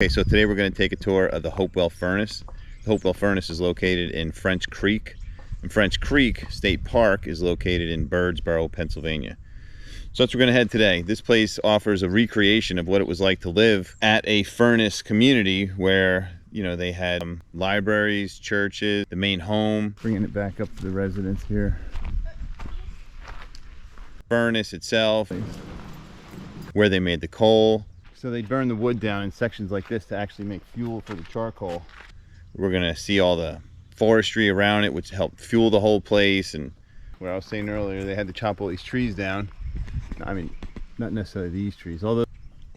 Okay, so today we're going to take a tour of the Hopewell Furnace. The Hopewell Furnace is located in French Creek, and French Creek State Park is located in Birdsboro, Pennsylvania. So that's where we're going to head today. This place offers a recreation of what it was like to live at a furnace community where, you know, they had libraries, churches, the main home. Bringing it back up to the residence here. Furnace itself, where they made the coal. So they burn the wood down in sections like this to actually make fuel for the charcoal. We're gonna see all the forestry around it, which helped fuel the whole place. And where I was saying earlier, they had to chop all these trees down. I mean, not necessarily these trees, although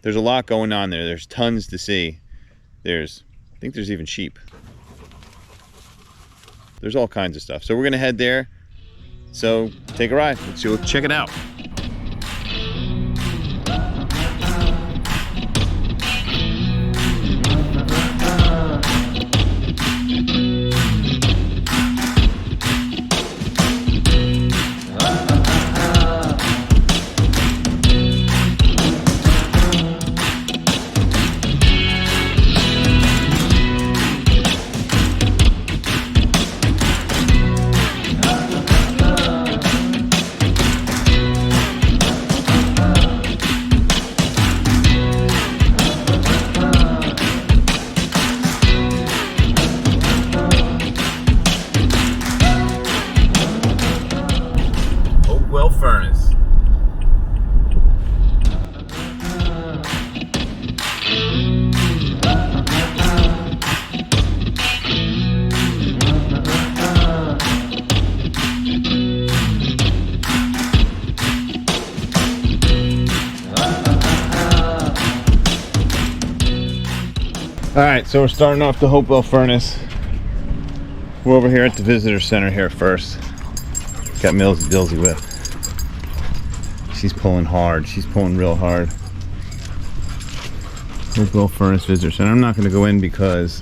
there's a lot going on there. There's tons to see. I think there's even sheep. There's all kinds of stuff. So we're gonna head there. So take a ride. Let's go check it out. Hopewell Furnace. All right, so we're starting off the Hopewell Furnace. We're over here at the visitor center here first. Got Millsy Dilsy with. She's pulling hard. She's pulling real hard. Hopewell Furnace Visitor Center. I'm not going to go in because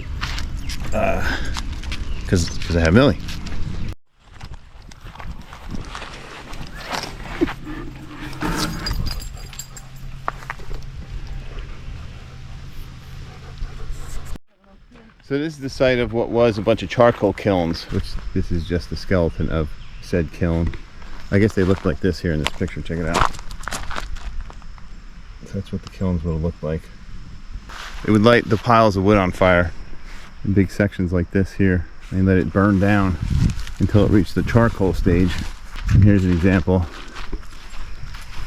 I have Millie. So this is the site of what was a bunch of charcoal kilns, which this is just the skeleton of said kiln. I guess they looked like this here in this picture. Check it out. So that's what the kilns would have looked like. It would light the piles of wood on fire in big sections like this here and let it burn down until it reached the charcoal stage. And here's an example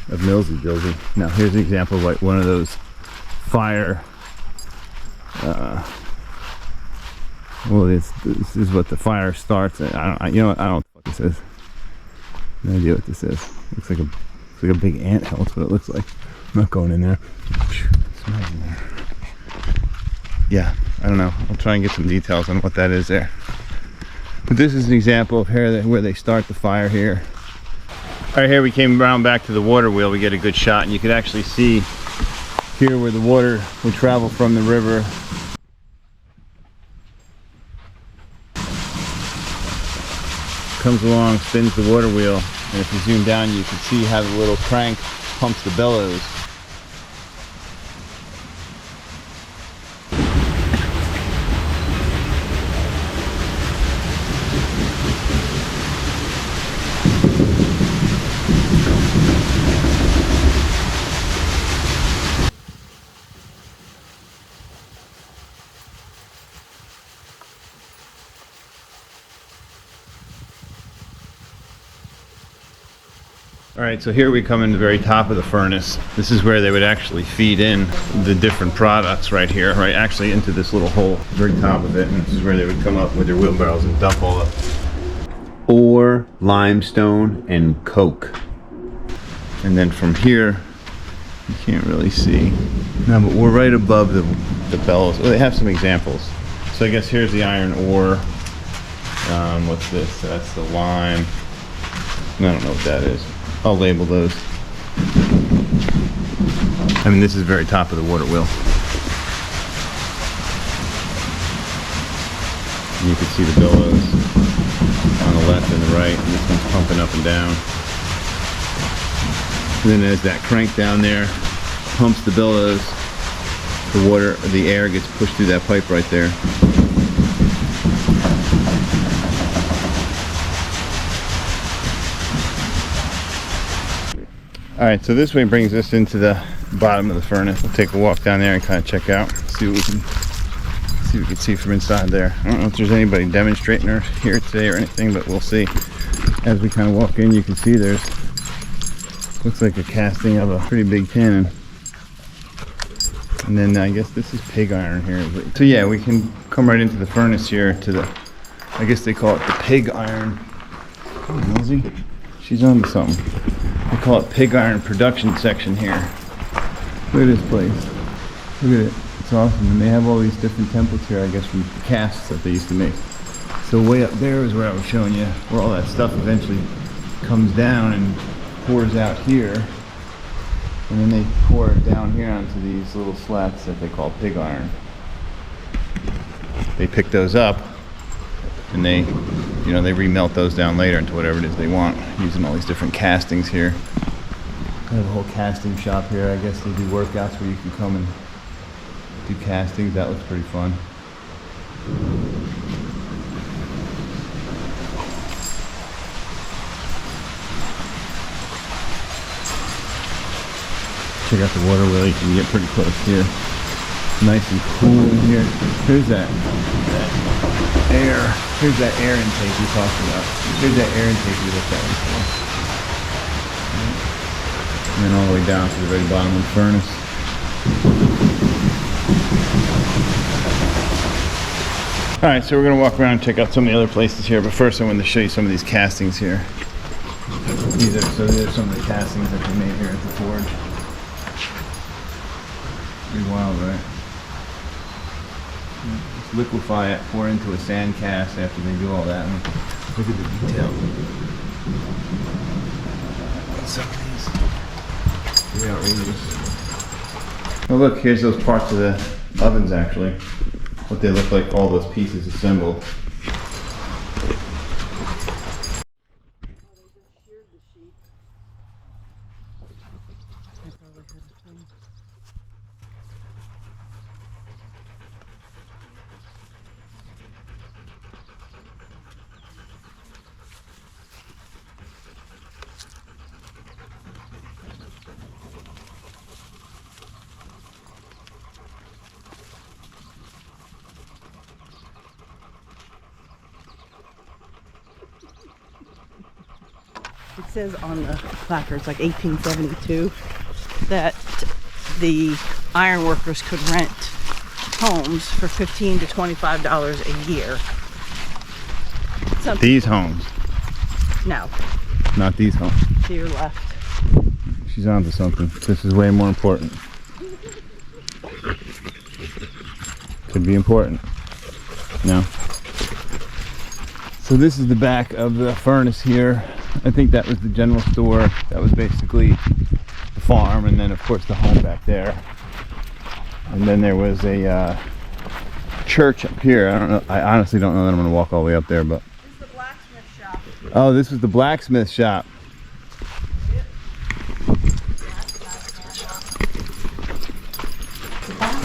of Millsy Dilsy. Now here's an example of like one of those fire well, this is what the fire starts. You know what? I don't know what this is. No idea what this is. Looks like a big anthill. That's what it looks like. I'm not going in there. Smells in there. Yeah, I don't know. I'll try and get some details on what that is there. But this is an example of where they start the fire here. All right, here we came around back to the water wheel. We get a good shot, and you could actually see here where the water would travel from the river. Comes along, spins the water wheel, and if you zoom down you can see how the little crank pumps the bellows. Alright, so here we come in the very top of the furnace. This is where they would actually feed in the different products right here, right actually into this little hole, very top of it, and this is where they would come up with their wheelbarrows and dump all the ore, limestone, and coke. And then from here, you can't really see. No, but we're right above the bellows. Well, they have some examples. So I guess here's the iron ore. What's this? That's the lime. I don't know what that is. I'll label those. I mean, this is very top of the water wheel. And you can see the bellows on the left and the right, and this one's pumping up and down. And then there's that crank down there, pumps the bellows the water, the air gets pushed through that pipe right there. All right, so this way brings us into the bottom of the furnace. We'll take a walk down there and kind of check out, see what we can see from inside there. I don't know if there's anybody demonstrating here today or anything, but we'll see. As we kind of walk in, you can see there's, looks like a casting of a pretty big cannon. And then I guess this is pig iron here. So yeah, we can come right into the furnace here to the, I guess they call it the pig iron. Oh, Millsy, she's on to something. They call it pig iron production section here. Look at this place. Look at it. It's awesome. And they have all these different templates here, I guess, from casts that they used to make. So way up there is where I was showing you, where all that stuff eventually comes down and pours out here. And then they pour it down here onto these little slats that they call pig iron. They pick those up and they, you know, they remelt those down later into whatever it is they want, using all these different castings here. They have a whole casting shop here. I guess they do workouts where you can come and do castings. That looks pretty fun. Check out the water wheel. You can get pretty close here. Nice and cool in here. Here's that air. Here's that air intake we talked about. Here's that air intake we looked at before. And then all the way down to the very bottom of the furnace. Alright, so we're going to walk around and check out some of the other places here, but first I wanted to show you some of these castings here. These are some of the castings that they made here at the forge. Pretty wild, right? Just liquefy it, pour into a sand cast after they do all that. And look at the detail. Some of these. Pretty outrageous. Oh look, here's those parts of the ovens actually. What they look like, all those pieces assembled. It says on the placards, like 1872, that the iron workers could rent homes for $15 to $25 a year. These homes? No. Not these homes. To your left. She's on to something. This is way more important. Could be important. No. So this is the back of the furnace here. I think that was the general store. That was basically the farm, and then of course the home back there. And then there was a church up here. I don't know. I honestly don't know that I'm going to walk all the way up there, but. This is the blacksmith shop. Oh, this was the blacksmith shop.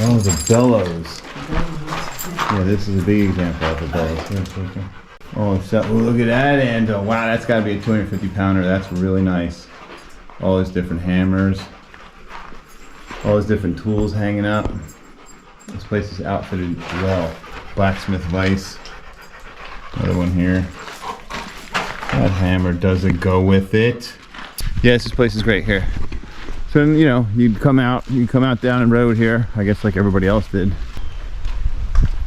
Oh, the bellows. Yeah, this is a big example of the bellows. Oh, look at that anvil. Wow, that's got to be a 250 pounder. That's really nice. All these different hammers. All these different tools hanging up. This place is outfitted well. Blacksmith vise. Another one here. That hammer doesn't go with it. Yes, this place is great here. So, you know, you come out down the road here, I guess like everybody else did.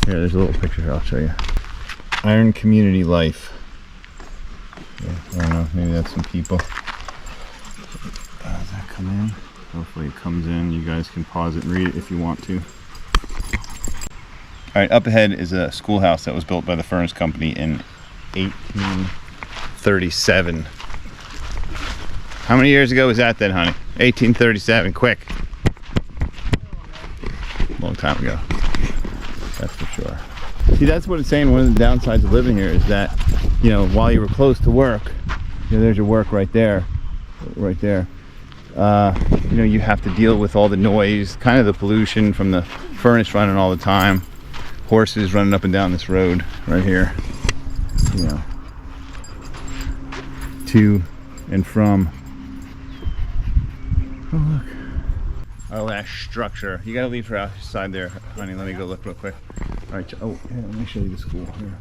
Here, there's a little picture here, I'll show you. Iron community life. Yeah, I don't know, maybe that's some people. Does that come in? Hopefully it comes in. You guys can pause it and read it if you want to. Alright, up ahead is a schoolhouse that was built by the Furnace Company in 1837. How many years ago was that then, honey? 1837, quick. Long time ago. That's for sure. See, that's what it's saying. One of the downsides of living here is that, you know, while you were close to work, you know, there's your work right there. Right there. You know, you have to deal with all the noise, kind of the pollution from the furnace running all the time. Horses running up and down this road right here. You know, to and from. Oh look. Our last structure. You gotta leave her outside there, honey. Let me go look real quick. All right. Oh, here, let me show you the school here.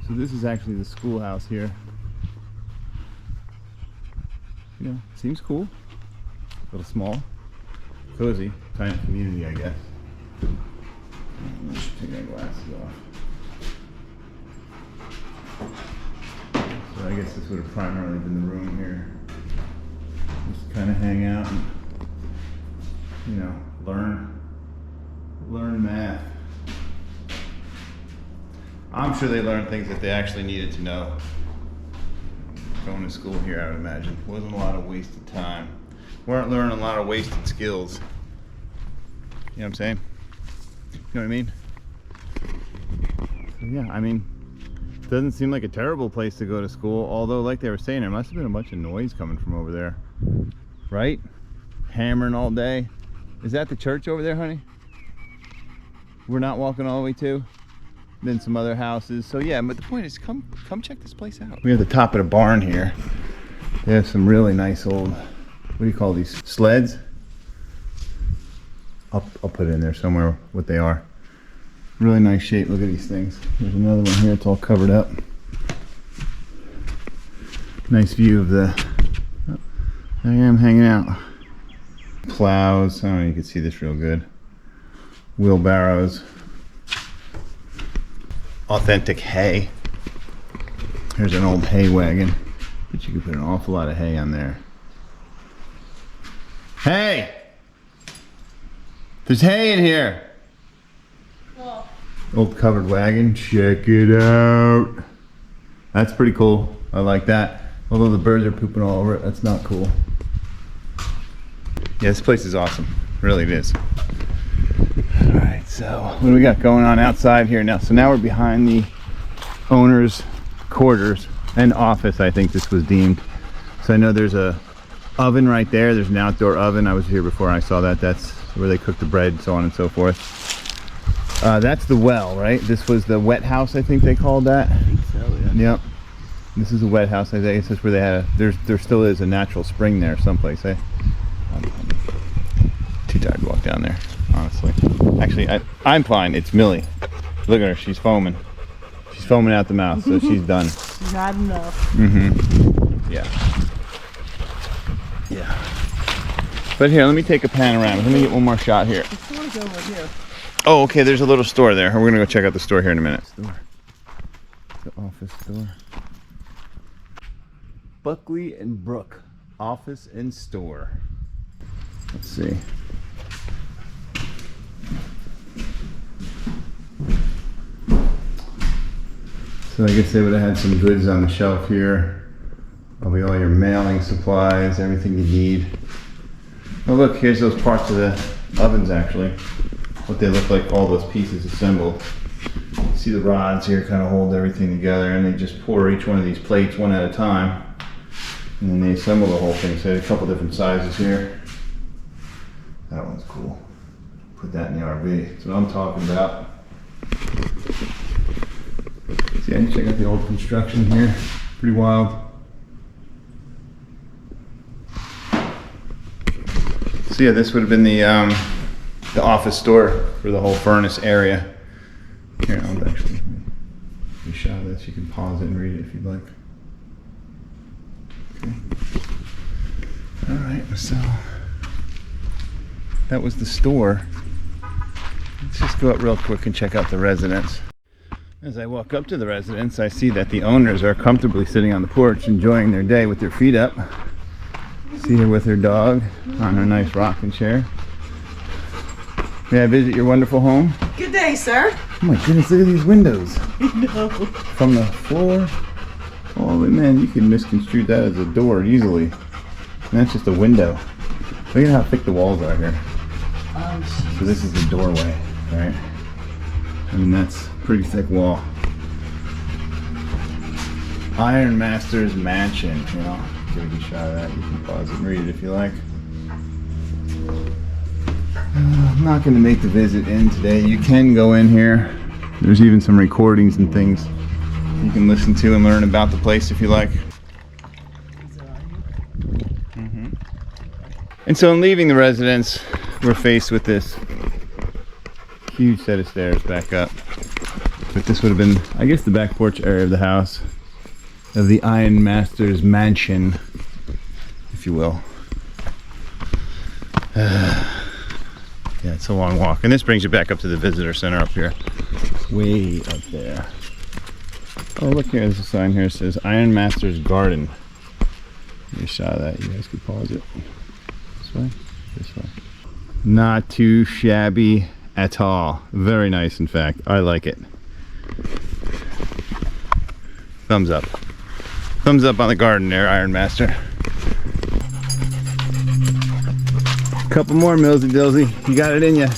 So this is actually the schoolhouse here. You know, seems cool. A little small, cozy, tiny community, I guess. Let's take my glasses off. So I guess this would have primarily been the room here. Just kind of hang out and, you know, learn math. I'm sure they learned things that they actually needed to know. Going to school here, I would imagine. Wasn't a lot of wasted time. Weren't learning a lot of wasted skills. You know what I'm saying? You know what I mean? So yeah, I mean, doesn't seem like a terrible place to go to school, although like they were saying, there must have been a bunch of noise coming from over there. Right? Hammering all day. Is that the church over there, honey? We're not walking all the way to? Then some other houses. So yeah, but the point is, come check this place out. We're at the top of the barn here. They have some really nice old, what do you call these, sleds? I'll put it in there somewhere what they are. Really nice shape. Look at these things. There's another one here. It's all covered up. Nice view of the, oh, there I am hanging out. Plows. I don't know, you can see this real good. Wheelbarrows. Authentic hay. Here's an old hay wagon. But you could put an awful lot of hay on there. Hey! There's hay in here! Oh. Old covered wagon. Check it out. That's pretty cool. I like that. Although the birds are pooping all over it, that's not cool. Yeah, this place is awesome. Really it is. Alright, so what do we got going on outside here now? So now we're behind the owner's quarters and office, I think this was deemed. So I know there's a oven right there. There's an outdoor oven. I was here before and I saw that. That's where they cook the bread, so on and so forth. That's the well, right? This was the wet house, I think they called that. I think so, yeah. Yep. This is a wet house. I think this is where they had there still is a natural spring there someplace, eh? I'm too tired to walk down there, honestly. Actually, I'm fine. It's Millie. Look at her. She's foaming. She's foaming out the mouth, so she's done. Not enough. Mm-hmm. Yeah. Yeah. But here, let me take a panorama. Let me get one more shot here. I just want to go over here. Oh, okay. There's a little store there. We're gonna go check out the store here in a minute. Store. The office store. Buckley and Brook office and store. Let's see. So I guess they would have had some goods on the shelf here. Probably all your mailing supplies, everything you need. Oh look, here's those parts of the ovens actually. What they look like, all those pieces assembled. See the rods here kind of hold everything together, and they just pour each one of these plates one at a time. And then they assemble the whole thing. So they have a couple different sizes here. That one's cool. Put that in the RV. That's what I'm talking about. See, I can check out the old construction here. Pretty wild. So yeah, this would have been the office store for the whole furnace area. Here, I'll actually give you a shot of this. You can pause it and read it if you'd like. Okay. All right, so that was the store. Let's just go up real quick and check out the residence. As I walk up to the residence, I see that the owners are comfortably sitting on the porch enjoying their day with their feet up. See her with her dog on her nice rocking chair. May I visit your wonderful home? Good day, sir. Oh my goodness, look at these windows. No. From the floor. Oh man, you can misconstrue that as a door easily. And that's just a window. Look at how thick the walls are here. So this is the doorway, right? I mean, that's a pretty thick wall. Iron Master's Mansion, you know. Give you a shot of that. You can pause it and read it if you like. I'm not going to make the visit in today. You can go in here. There's even some recordings and things you can listen to and learn about the place if you like. And so in leaving the residence, we're faced with this huge set of stairs back up. But this would have been, I guess, the back porch area of the house, of the ironmaster's mansion, if you will. Yeah, it's a long walk. And this brings you back up to the visitor center up here. Way up there. Oh, look here, there's a sign here that says Ironmaster's Garden. You saw that, you guys could pause it. This way? This way. Not too shabby at all. Very nice, in fact. I like it. Thumbs up. Thumbs up on the garden there, Ironmaster. Couple more, Millsy Dilsy. You got it in ya.